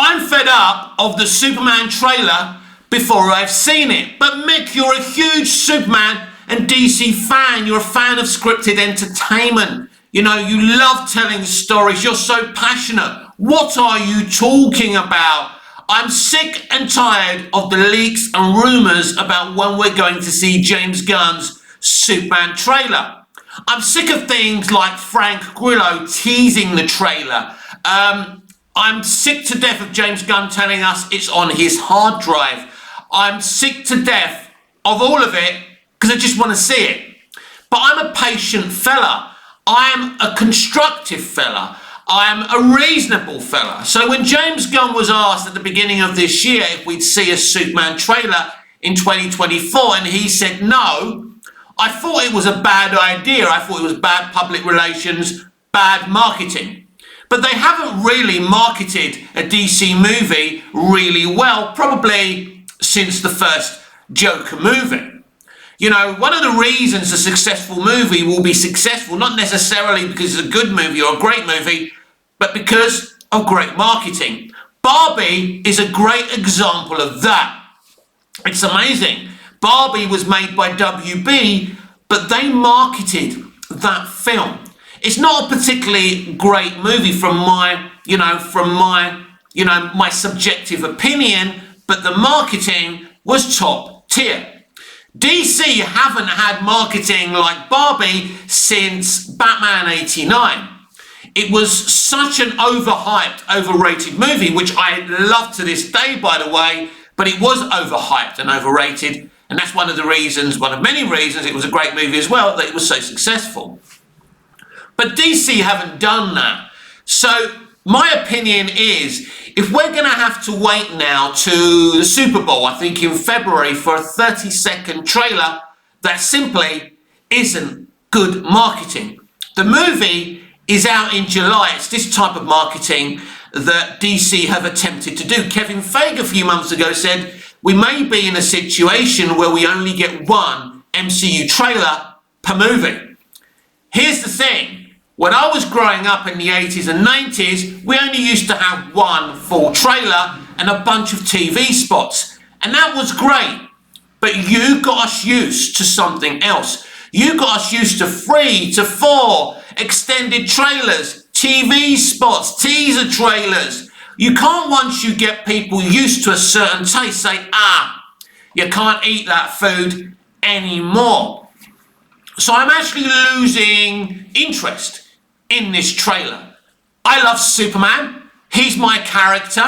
I'm fed up of the Superman trailer before I've seen it. But Mick, you're a huge Superman and DC fan. You're a fan of scripted entertainment. You know, you love telling stories. You're so passionate. What are you talking about? I'm sick and tired of the leaks and rumours about when we're going to see James Gunn's Superman trailer. I'm sick of things like Frank Grillo teasing the trailer. I'm sick to death of James Gunn telling us it's on his hard drive. I'm sick to death of all of it because I just want to see it. But I'm a patient fella. I'm a constructive fella. I'm a reasonable fella. So when James Gunn was asked at the beginning of this year if we'd see a Superman trailer in 2024 and he said no, I thought it was a bad idea. I thought it was bad public relations, bad marketing. But they haven't really marketed a DC movie really well, probably since the first Joker movie. You know, one of the reasons a successful movie will be successful, not necessarily because it's a good movie or a great movie, but because of great marketing. Barbie is a great example of that. It's amazing. Barbie was made by WB, but they marketed that film. It's not a particularly great movie from my subjective opinion, but the marketing was top tier. DC haven't had marketing like Barbie since Batman '89. It was such an overhyped, overrated movie, which I love to this day, by the way, but it was overhyped and overrated, and that's one of many reasons it was a great movie as well, that it was so successful. But DC haven't done that. So my opinion is, if we're going to have to wait now to the Super Bowl, I think in February, for a 30-second trailer, that simply isn't good marketing. The movie is out in July. It's this type of marketing that DC have attempted to do. Kevin Feige a few months ago said, we may be in a situation where we only get one MCU trailer per movie. Here's the thing. When I was growing up in the 80s and 90s, we only used to have one full trailer and a bunch of TV spots. And that was great. But you got us used to something else. You got us used to 3 to 4 extended trailers, TV spots, teaser trailers. You can't, once you get people used to a certain taste, say, you can't eat that food anymore. So I'm actually losing interest in this trailer. I love Superman. He's my character.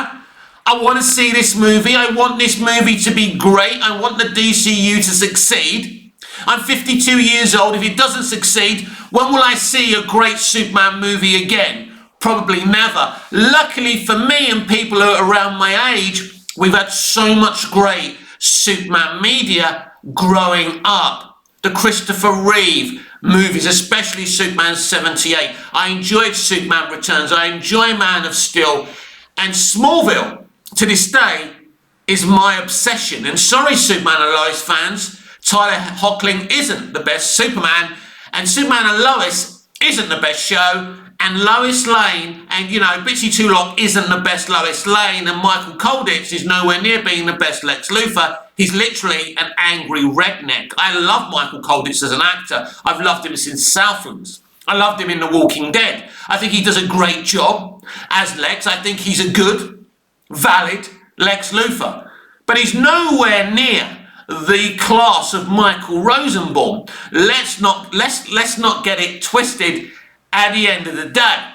I want to see this movie. I want this movie to be great. I want the DCU to succeed. I'm 52 years old. If it doesn't succeed, when will I see a great Superman movie again? Probably never. Luckily for me and people who are around my age, we've had so much great Superman media growing up. The Christopher Reeve movies, especially Superman 78. I enjoyed Superman Returns. I enjoy Man of Steel. And Smallville, to this day, is my obsession. And sorry, Superman and Lois fans, Tyler Hoechlin isn't the best Superman, and Superman and Lois isn't the best show, and Lois Lane and, Bitsy Tulloch isn't the best Lois Lane, and Michael Colditz is nowhere near being the best Lex Luthor. He's literally an angry redneck. I love Michael Colditz as an actor. I've loved him since Southlands. I loved him in The Walking Dead. I think he does a great job as Lex. I think he's a good, valid Lex Luthor. But he's nowhere near the class of Michael Rosenbaum. Let's not get it twisted at the end of the day.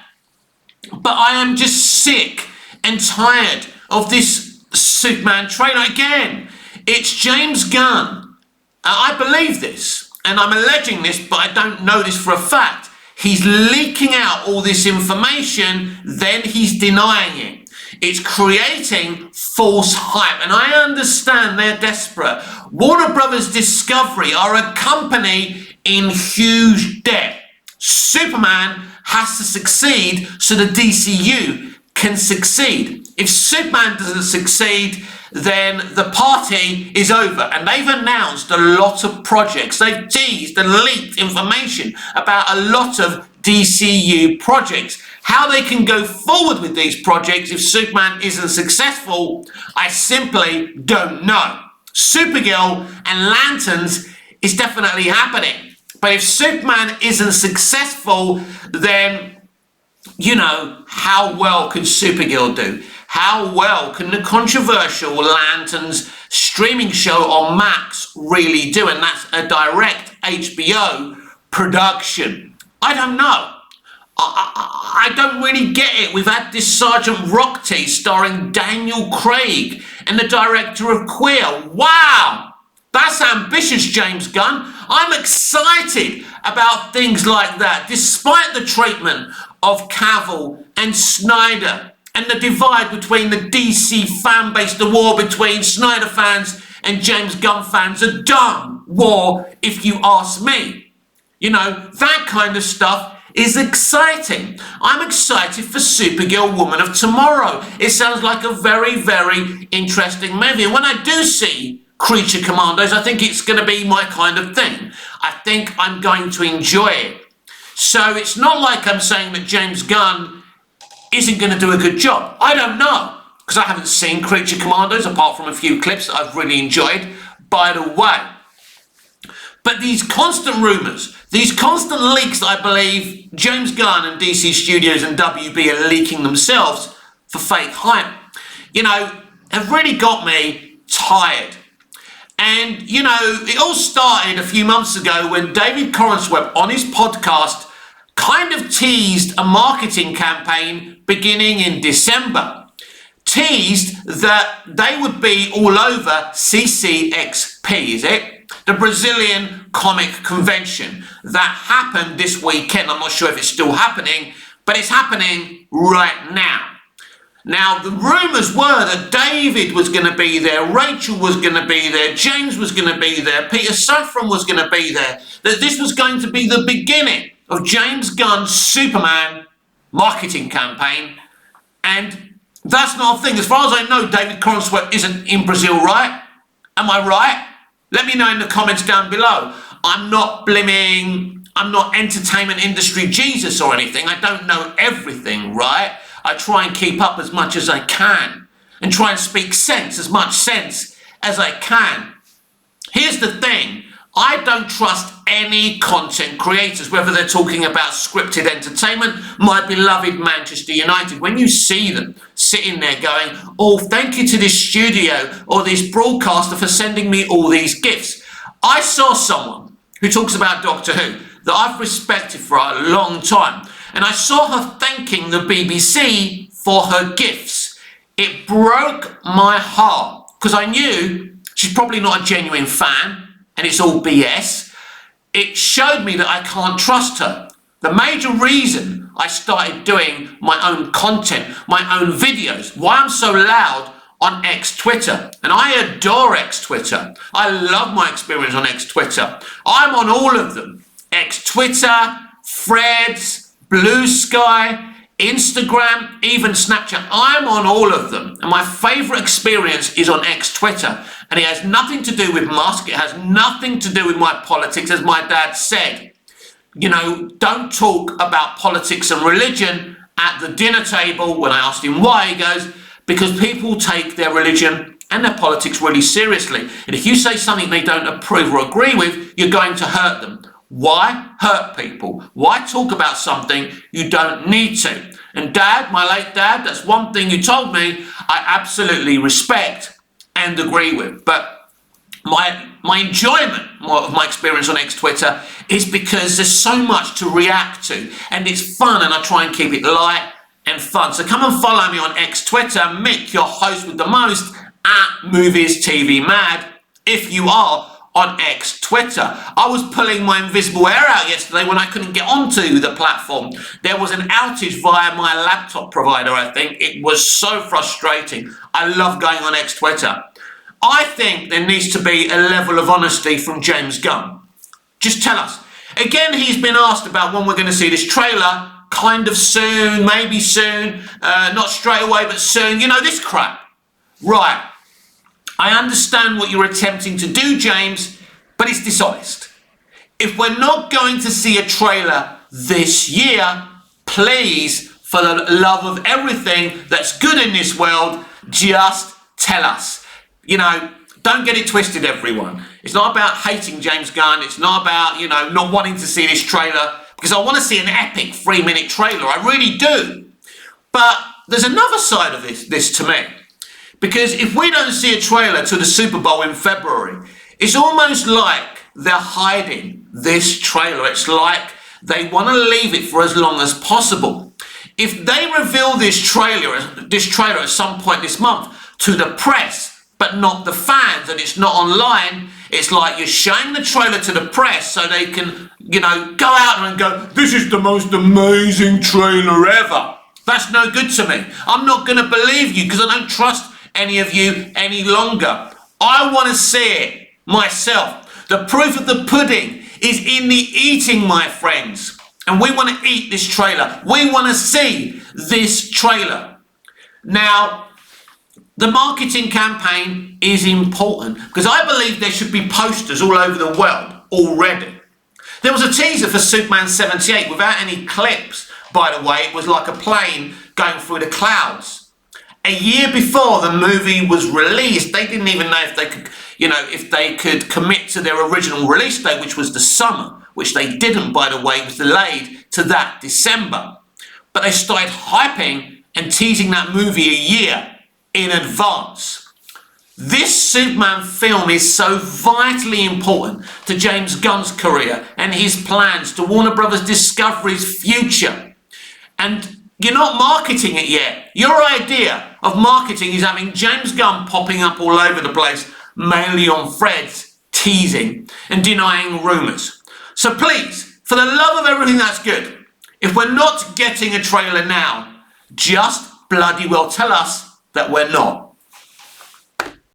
But I am just sick and tired of this Superman trailer again. It's James Gunn. I believe this, and I'm alleging this, but I don't know this for a fact. He's leaking out all this information, then he's denying it. It's creating false hype, and I understand they're desperate. Warner Brothers Discovery are a company in huge debt. Superman has to succeed so the DCU can succeed. If Superman doesn't succeed, then the party is over. And they've announced a lot of projects. They've teased and leaked information about a lot of DCU projects. How they can go forward with these projects if Superman isn't successful, I simply don't know. Supergirl and Lanterns is definitely happening. But if Superman isn't successful, then, how well can Supergirl do? How well can the controversial Lanterns streaming show on Max really do? And that's a direct HBO production. I don't know. I don't really get it. We've had this Sergeant Rockty starring Daniel Craig and the director of Queer. Wow! That's ambitious, James Gunn. I'm excited about things like that, despite the treatment of Cavill and Snyder and the divide between the DC fan base, the war between Snyder fans and James Gunn fans, a dumb war, if you ask me. That kind of stuff is exciting. I'm excited for Supergirl Woman of Tomorrow. It sounds like a very, very interesting movie. And when I do see Creature Commandos, I think it's going to be my kind of thing. I think I'm going to enjoy it. So it's not like I'm saying that James Gunn isn't going to do a good job. I don't know, because I haven't seen Creature Commandos apart from a few clips that I've really enjoyed, by the way. But these constant rumours, these constant leaks that I believe James Gunn and DC Studios and WB are leaking themselves for fake hype, have really got me tired. And, it all started a few months ago when David Corenswet on his podcast kind of teased a marketing campaign beginning in December. Teased that they would be all over CCXP, is it? The Brazilian Comic Convention that happened this weekend. I'm not sure if it's still happening, but it's happening right now. Now, the rumours were that David was going to be there, Rachel was going to be there, James was going to be there, Peter Safran was going to be there, that this was going to be the beginning of James Gunn's Superman marketing campaign, and that's not a thing. As far as I know, David Corenswet isn't in Brazil, right? Am I right? Let me know in the comments down below. I'm not entertainment industry Jesus or anything. I don't know everything, right? I try and keep up as much as I can and try and speak sense, as much sense as I can. Here's the thing. I don't trust any content creators, whether they're talking about scripted entertainment, my beloved Manchester United. When you see them sitting there going, oh, thank you to this studio or this broadcaster for sending me all these gifts. I saw someone who talks about Doctor Who that I've respected for a long time, and I saw her thanking the BBC for her gifts. It broke my heart because I knew she's probably not a genuine fan and it's all BS. It showed me that I can't trust her. The major reason I started doing my own content, my own videos, why I'm so loud on X Twitter, and I adore X Twitter. I love my experience on X Twitter. I'm on all of them. X Twitter, Threads, Blue Sky, Instagram, even Snapchat. I'm on all of them. And my favourite experience is on X Twitter. And it has nothing to do with Musk. It has nothing to do with my politics. As my dad said, don't talk about politics and religion at the dinner table. When I asked him why, he goes, because people take their religion and their politics really seriously. And if you say something they don't approve or agree with, you're going to hurt them. Why hurt people? Why talk about something you don't need to? And Dad, my late dad, that's one thing you told me I absolutely respect and agree with. But my enjoyment of my experience on X Twitter is because there's so much to react to and it's fun, and I try and keep it light and fun. So come and follow me on X Twitter, Mick, your host with the most, at Movies TV Mad, if you are on X Twitter. I was pulling my invisible air out yesterday when I couldn't get onto the platform. There was an outage via my laptop provider, I think. It was so frustrating. I love going on X Twitter. I think there needs to be a level of honesty from James Gunn. Just tell us. Again, he's been asked about when we're going to see this trailer. Kind of soon, maybe soon, not straight away, but soon. This crap. Right. I understand what you're attempting to do, James, but it's dishonest. If we're not going to see a trailer this year, please for the love of everything that's good in this world, just tell us. You know, don't get it twisted, everyone. It's not about hating James Gunn. It's not about, you know, not wanting to see this trailer, because I want to see an epic 3-minute trailer. I really do. But there's another side of this to me. Because if we don't see a trailer to the Super Bowl in February, it's almost like they're hiding this trailer. It's like they want to leave it for as long as possible. If they reveal this trailer at some point this month to the press, but not the fans, and it's not online, it's like you're showing the trailer to the press so they can, you know, go out and go, this is the most amazing trailer ever. That's no good to me. I'm not going to believe you because I don't trust any of you any longer. I want to see it myself. The proof of the pudding is in the eating, my friends. And we want to eat this trailer. We want to see this trailer. Now, the marketing campaign is important because I believe there should be posters all over the world already. There was a teaser for Superman 78 without any clips, by the way. It was like a plane going through the clouds. A year before the movie was released, they didn't even know if they could, you know, if they could commit to their original release date, which was the summer, which they didn't, by the way. It was delayed to that December. But they started hyping and teasing that movie a year in advance. This Superman film is so vitally important to James Gunn's career and his plans to Warner Brothers Discovery's future. And you're not marketing it yet. Your idea of marketing is having James Gunn popping up all over the place, mainly on threads, teasing and denying rumours. So please, for the love of everything that's good, if we're not getting a trailer now, just bloody well tell us that we're not.